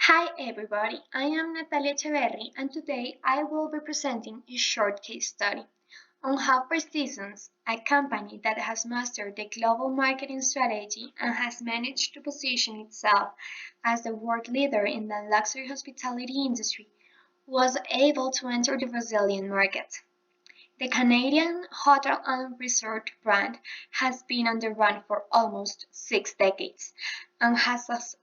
Hi everybody, I am Natalia Echeverri and today I will be presenting a short case study on how Fourseasons, a company that has mastered the global marketing strategy and has managed to position itself as the world leader in the luxury hospitality industry, was able to enter the Brazilian market. The Canadian hotel and resort brand has been on the run for almost 6 decades and has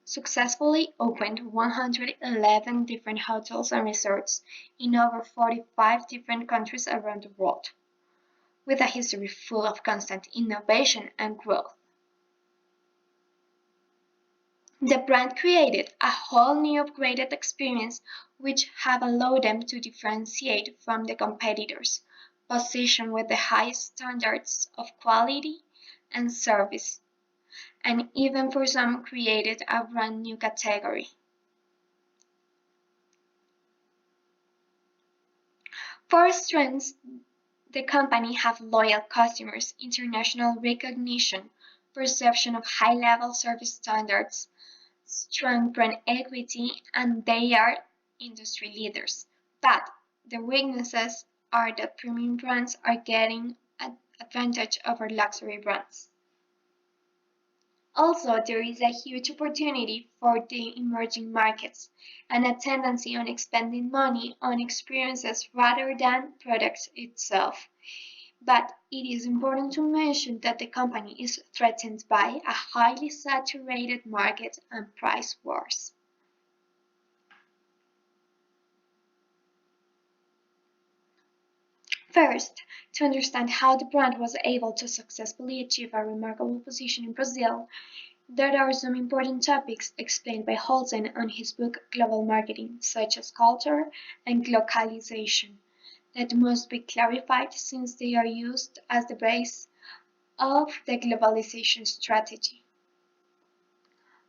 successfully opened 111 different hotels and resorts in over 45 different countries around the world, with a history full of constant innovation and growth. The brand created a whole new upgraded experience which have allowed them to differentiate from the competitors, positioned with the highest standards of quality and service, and even for some created a brand new category. For strengths, the company have loyal customers, international recognition, perception of high-level service standards, strong brand equity, and they are industry leaders. But the weaknesses are that premium brands are getting an advantage over luxury brands. Also, there is a huge opportunity for the emerging markets and a tendency on expending money on experiences rather than products itself. But it is important to mention that the company is threatened by a highly saturated market and price wars. First, to understand how the brand was able to successfully achieve a remarkable position in Brazil, there are some important topics explained by Holzen on his book Global Marketing, such as culture and localization, that must be clarified since they are used as the base of the globalization strategy.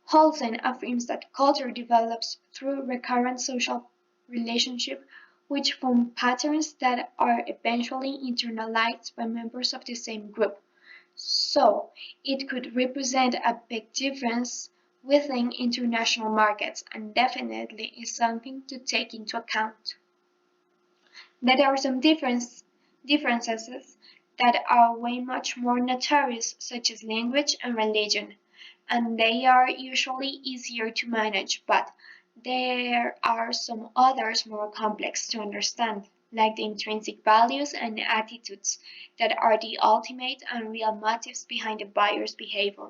Holzen affirms that culture develops through recurrent social relationships which form patterns that are eventually internalized by members of the same group. So, it could represent a big difference within international markets and definitely is something to take into account. There are some differences that are way much more notorious, such as language and religion, and they are usually easier to manage, but there are some others more complex to understand, like the intrinsic values and attitudes that are the ultimate and real motives behind the buyer's behavior.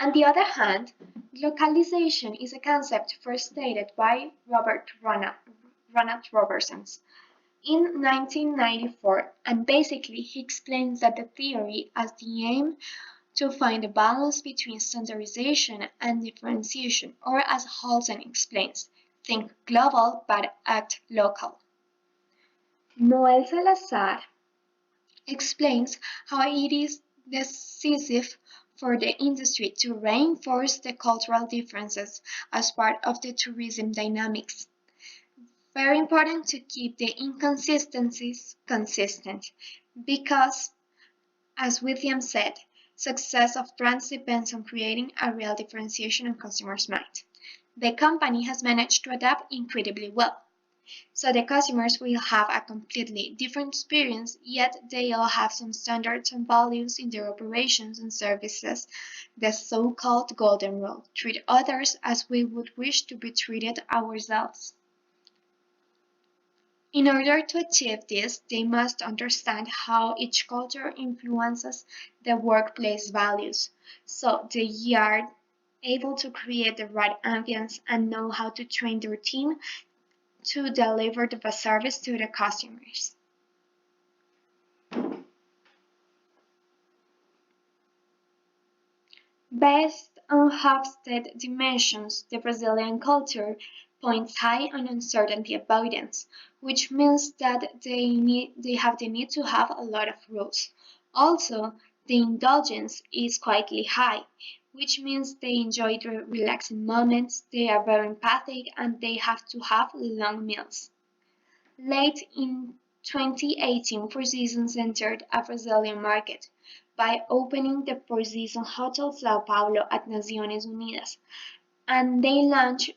On the other hand, localization is a concept first stated by Ronald Robertson in 1994, and basically he explains that the theory has the aim to find a balance between standardization and differentiation, or as Holton explains, think global but act local. Noel Salazar explains how it is decisive for the industry to reinforce the cultural differences as part of the tourism dynamics. Very important to keep the inconsistencies consistent because, as William said, success of brands depends on creating a real differentiation in customers' mind. The company has managed to adapt incredibly well. So the customers will have a completely different experience, yet they all have some standards and values in their operations and services, the so-called golden rule: treat others as we would wish to be treated ourselves. In order to achieve this, they must understand how each culture influences the workplace values, so they are able to create the right ambience and know how to train their team to deliver the best service to the customers. Based on Hofstede dimensions, the Brazilian culture points high on uncertainty avoidance, which means that they have the need to have a lot of rules. Also, the indulgence is quietly high, which means they enjoy the relaxing moments, they are very empathic, and they have to have long meals. Late in 2018, Fourseasons entered a Brazilian market by opening the Four Seasons Hotel São Paulo at Nações Unidas, and they launched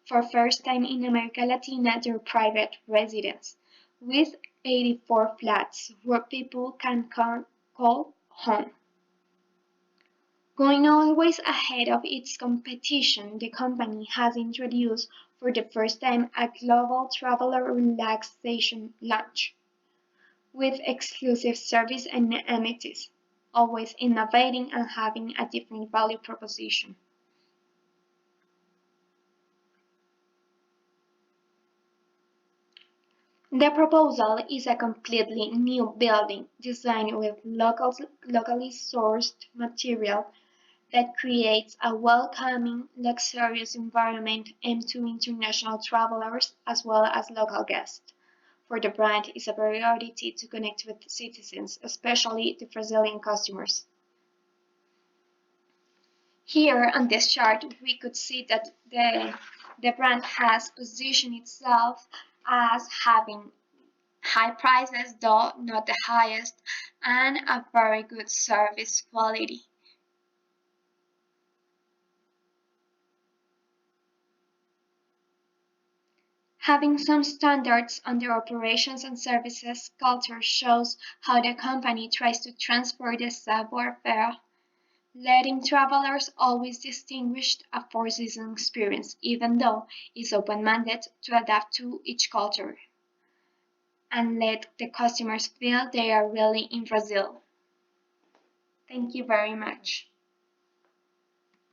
for first time in America Latina their private residence, with 84 flats where people can call home. Going always ahead of its competition, the company has introduced for the first time a global traveler relaxation lounge with exclusive service and amenities, always innovating and having a different value proposition. The proposal is a completely new building designed with locally sourced material that creates a welcoming, luxurious environment aimed to international travelers as well as local guests. For the brand, it's a priority to connect with citizens, especially the Brazilian customers. Here on this chart, we could see that the brand has positioned itself as having high prices, though not the highest, and a very good service quality. Having some standards on their operations and services culture shows how the company tries to transfer the savoir-faire, letting travelers always distinguish a four-season experience, even though it's open-minded to adapt to each culture and let the customers feel they are really in Brazil. Thank you very much.